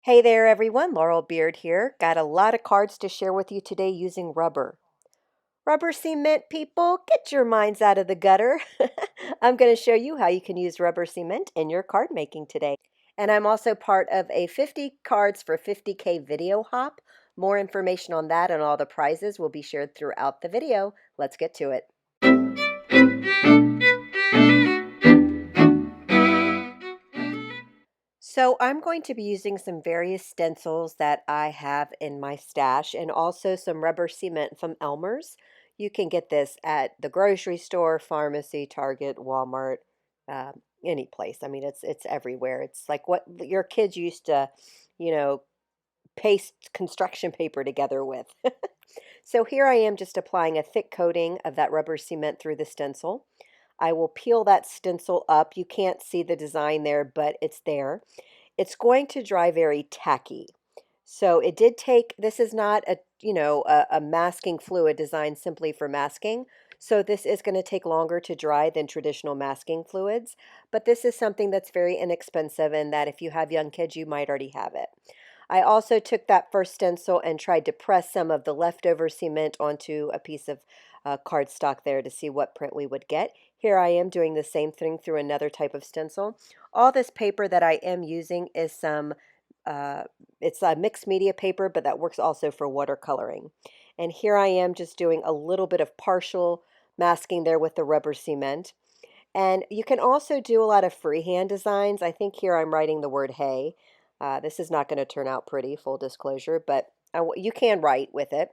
Hey there everyone, Laurel Beard here. Got a lot of cards to share with you today using rubber. Rubber cement, people, get your minds out of the gutter. I'm going to show you how you can use rubber cement in your card making today. And I'm also part of a 50 cards for 50K video hop. More information on that and all the prizes will be shared throughout the video. Let's get to it. So I'm going to be using some various stencils that I have in my stash and also some rubber cement from Elmer's. You can get this at the grocery store, pharmacy, Target, Walmart, uh, any place. I mean, it's everywhere. It's like what your kids used to, you know, paste construction paper together with. So here I am just applying a thick coating of that rubber cement through the stencil. I will peel that stencil up. You can't see the design there, but it's there. It's going to dry very tacky. So it did take, this is not a masking fluid designed simply for masking. So this is going to take longer to dry than traditional masking fluids, but this is something that's very inexpensive and that if you have young kids, you might already have it. I also took that first stencil and tried to press some of the leftover cement onto a piece of cardstock there to see what print we would get. Here I am doing the same thing through another type of stencil. All this paper that I am using is uh, it's a mixed media paper, but that works also for watercoloring. And here I am just doing a little bit of partial masking there with the rubber cement. And you can also do a lot of freehand designs. I think here I'm writing the word hey. This is not going to turn out pretty, full disclosure, but you can write with it.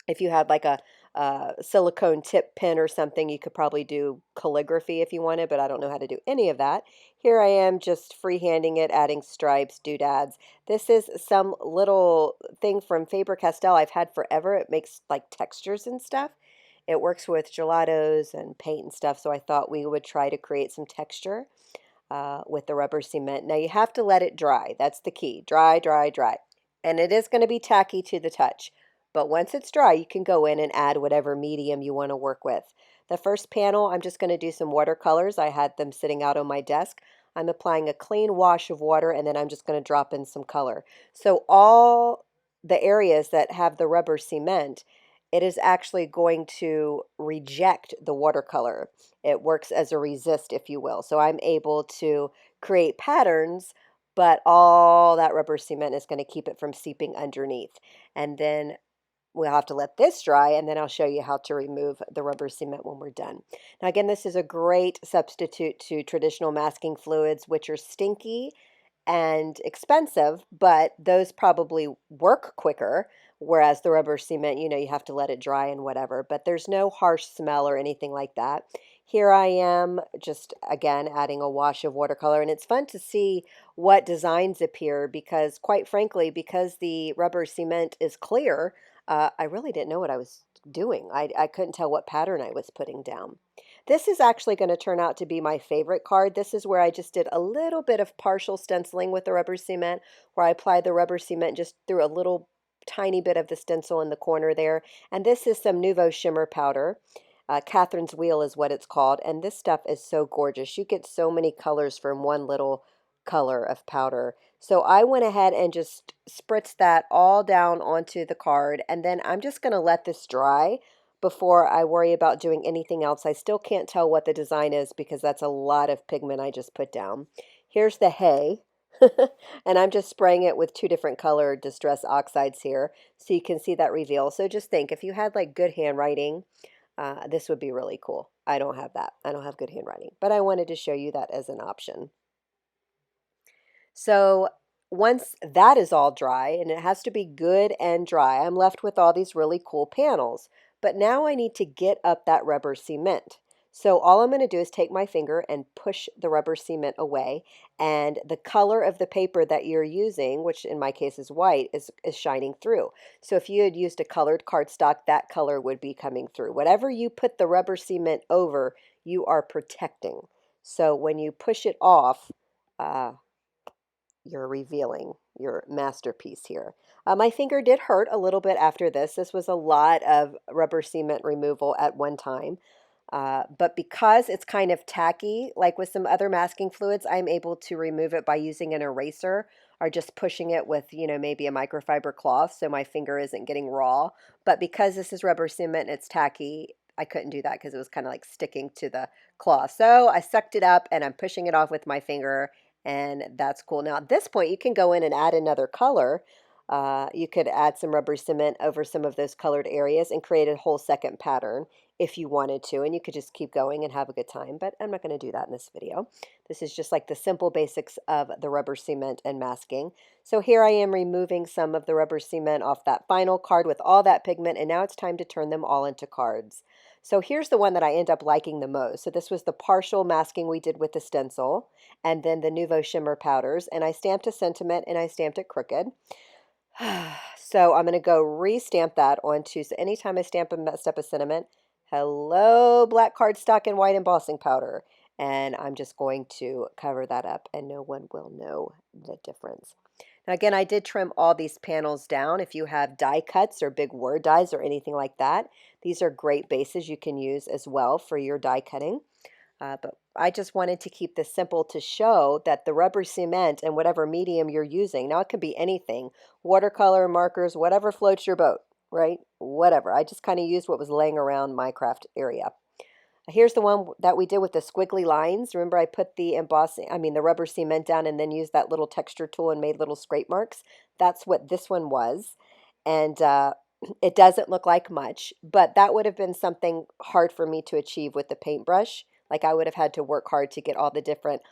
If you had like a silicone tip pen or something, you could probably do calligraphy if you wanted, but I don't know how to do any of that. Here I am just freehanding it, adding stripes, doodads. This is some little thing from Faber-Castell I've had forever. It makes like textures and stuff. It works with gelatos and paint and stuff, so I thought we would try to create some texture with the rubber cement. Now you have to let it dry. That's the key. Dry, dry, dry. And it is going to be tacky to the touch. But once it's dry, you can go in and add whatever medium you want to work with. The first panel, I'm just going to do some watercolors. I had them sitting out on my desk. I'm applying a clean wash of water and then I'm just going to drop in some color. So all the areas that have the rubber cement, it is actually going to reject the watercolor. It works as a resist, if you will. So I'm able to create patterns, but all that rubber cement is going to keep it from seeping underneath. And then we'll have to let this dry, and then I'll show you how to remove the rubber cement when we're done. Now, again, this is a great substitute to traditional masking fluids, which are stinky and expensive, but those probably work quicker, whereas the rubber cement, you have to let it dry and whatever, but there's no harsh smell or anything like that. Here I am just, again, adding a wash of watercolor, and it's fun to see what designs appear because, quite frankly, because the rubber cement is clear, I really didn't know what I was doing. I couldn't tell what pattern I was putting down. This is actually going to turn out to be my favorite card. This is where I just did a little bit of partial stenciling with the rubber cement, where I applied the rubber cement just through a little tiny bit of the stencil in the corner there. And this is some Nuvo Shimmer powder. Catherine's Wheel is what it's called. And this stuff is so gorgeous. You get so many colors from one little color of powder. So I went ahead and just spritzed that all down onto the card. And then I'm just going to let this dry before I worry about doing anything else. I still can't tell what the design is because that's a lot of pigment I just put down. Here's the hay. And I'm just spraying it with two different color distress oxides here so you can see that reveal. So just think, if you had like good handwriting, this would be really cool. I don't have that. I don't have good handwriting, but I wanted to show you that as an option. So once that is all dry, and it has to be good and dry, I'm left with all these really cool panels. But now I need to get up that rubber cement. So all I'm going to do is take my finger and push the rubber cement away, and the color of the paper that you're using, which in my case is white, is shining through. So if you had used a colored cardstock, that color would be coming through. Whatever you put the rubber cement over, you are protecting. So when you push it off, you're revealing your masterpiece here. My finger did hurt a little bit after this. This was a lot of rubber cement removal at one time. But because it's kind of tacky, like with some other masking fluids, I'm able to remove it by using an eraser are just pushing it with, you know, maybe a microfiber cloth so my finger isn't getting raw. But because this is rubber cement and it's tacky, I couldn't do that because it was kind of like sticking to the cloth. So I sucked it up and I'm pushing it off with my finger, and that's cool. Now at this point, you can go in and add another color. You could add some rubber cement over some of those colored areas and create a whole second pattern if you wanted to, and you could just keep going and have a good time, but I'm not going to do that in this video. This is just like the simple basics of the rubber cement and masking. So here I am removing some of the rubber cement off that final card with all that pigment, and now it's time to turn them all into cards. So here's the one that I end up liking the most. So this was the partial masking we did with the stencil, and then the Nuvo shimmer powders, and I stamped a sentiment and I stamped it crooked. So I'm going to go re-stamp that onto, so anytime I stamp a messed up a sentiment, hello black cardstock and white embossing powder, and I'm just going to cover that up and no one will know the difference. Now again, I did trim all these panels down. If you have die cuts or big word dies or anything like that, these are great bases you can use as well for your die cutting. But I just wanted to keep this simple to show that the rubber cement and whatever medium you're using, now it could be anything, watercolor, markers, whatever floats your boat, right? Whatever. I just kind of used what was laying around my craft area. Here's the one that we did with the squiggly lines. Remember I put the the rubber cement down and then used that little texture tool and made little scrape marks? That's what this one was. And it doesn't look like much, but that would have been something hard for me to achieve with the paintbrush. Like I would have had to work hard to get all the different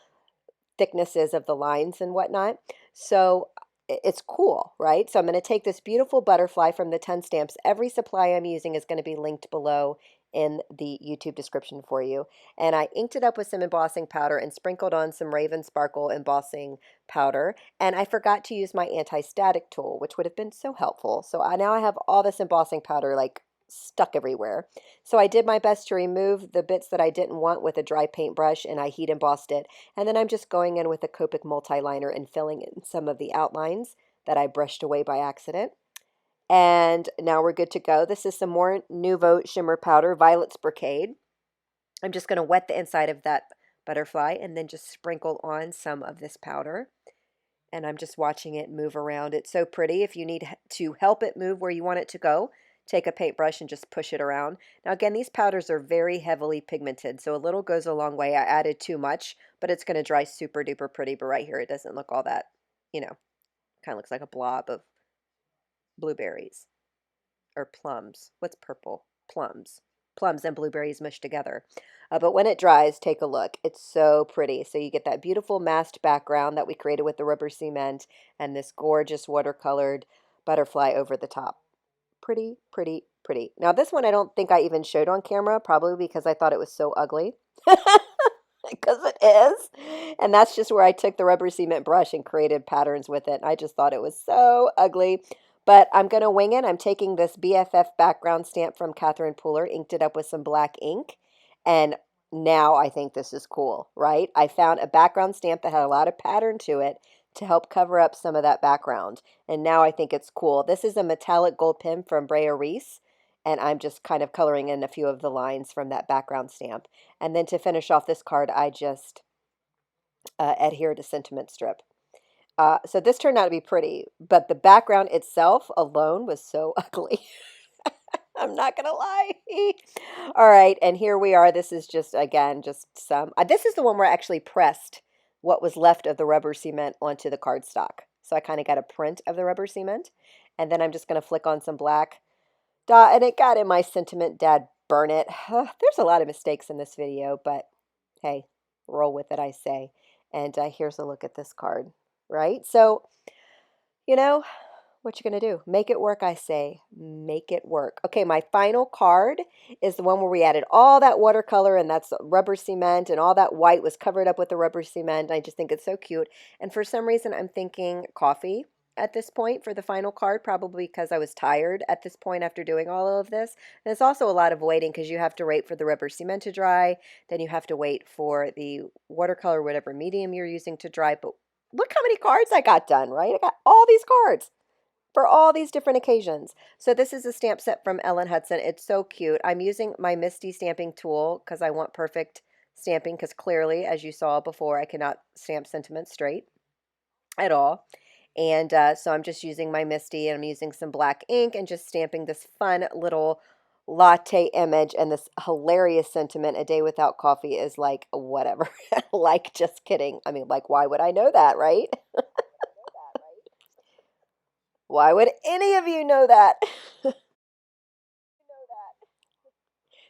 thicknesses of the lines and whatnot. So it's cool, right? So I'm going to take this beautiful butterfly from the 10 stamps. Every supply I'm using is going to be linked below in the YouTube description for you. And I inked it up with some embossing powder and sprinkled on some Raven Sparkle embossing powder. And I forgot to use my anti-static tool, which would have been so helpful. So now I have all this embossing powder like stuck everywhere. So I did my best to remove the bits that I didn't want with a dry paintbrush, and I heat embossed it. And then I'm just going in with a Copic multi-liner and filling in some of the outlines that I brushed away by accident. And now we're good to go. This is some more Nuvo shimmer powder, Violet's Brocade. I'm just going to wet the inside of that butterfly and then just sprinkle on some of this powder. And I'm just watching it move around. It's so pretty. If you need to help it move where you want it to go, take a paintbrush and just push it around. Now again, these powders are very heavily pigmented, so a little goes a long way. I added too much, but it's going to dry super duper pretty. But right here, it doesn't look all that, you know, kind of looks like a blob of blueberries or plums. What's purple? Plums. Plums and blueberries mushed together. But when it dries, take a look. It's so pretty. So you get that beautiful masked background that we created with the rubber cement and this gorgeous watercolored butterfly over the top. Pretty, pretty, pretty. Now this one I don't think I even showed on camera, probably because I thought it was so ugly. Because it is. And that's just where I took the rubber cement brush and created patterns with it. I just thought it was so ugly. But I'm going to wing it. I'm taking this BFF background stamp from Catherine Pooler, inked it up with some black ink. And now I think this is cool, right? I found a background stamp that had a lot of pattern to it to help cover up some of that background. And now I think it's cool. This is a metallic gold pen from Brea Reese. And I'm just kind of coloring in a few of the lines from that background stamp. And then to finish off this card, I just adhered a sentiment strip. So this turned out to be pretty, but the background itself alone was so ugly. I'm not going to lie. All right, and here we are. This is just, again, just some. This is the one where I actually pressed what was left of the rubber cement onto the cardstock. So I kind of got a print of the rubber cement. And then I'm just going to flick on some black. And it got in my sentiment, Dad, burn it. There's a lot of mistakes in this video, but hey, roll with it, I say. And here's a look at this card, right? So, you know, what you going to do? Make it work, I say. Make it work. Okay, my final card is the one where we added all that watercolor, and that's rubber cement, and all that white was covered up with the rubber cement. I just think it's so cute. And for some reason, I'm thinking coffee at this point for the final card, probably because I was tired at this point after doing all of this. And it's also a lot of waiting because you have to wait for the rubber cement to dry, then you have to wait for the watercolor, whatever medium you're using, to dry. But look how many cards I got done, right? I got all these cards for all these different occasions. So this is a stamp set from Ellen Hutson. It's so cute. I'm using my Misty stamping tool because I want perfect stamping, because clearly, as you saw before, I cannot stamp sentiments straight at all. And so I'm just using my Misty, and I'm using some black ink and just stamping this fun little latte image and this hilarious sentiment. A day without coffee is like whatever. Like, just kidding. I mean, like, why would I know that, right? Why would any of you know that?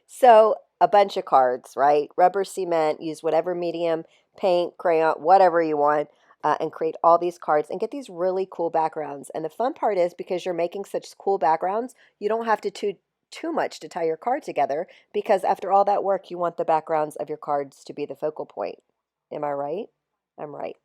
So, a bunch of cards, right? Rubber cement, use whatever medium, paint, crayon, whatever you want, and create all these cards and get these really cool backgrounds. And the fun part is, because you're making such cool backgrounds, you don't have to too much to tie your card together, because after all that work, you want the backgrounds of your cards to be the focal point. Am I right? I'm right.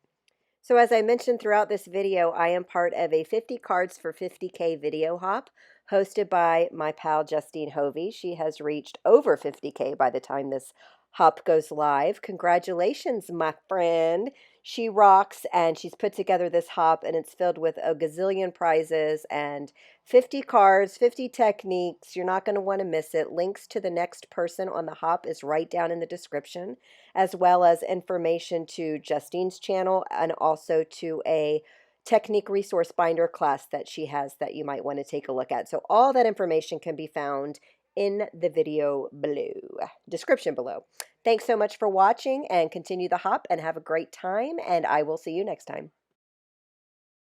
So as I mentioned throughout this video, I am part of a 50 cards for 50K video hop hosted by my pal Justine Hovey. She has reached over 50K by the time this hop goes live. Congratulations, my friend. She rocks, and she's put together this hop, and it's filled with a gazillion prizes and 50 cards, 50 techniques. You're not going to want to miss it. Links to the next person on the hop is right down in the description, as well as information to Justine's channel and also to a technique resource binder class that she has that you might want to take a look at. So all that information can be found in the video below, description below. Thanks so much for watching, and continue the hop and have a great time, and I will see you next time.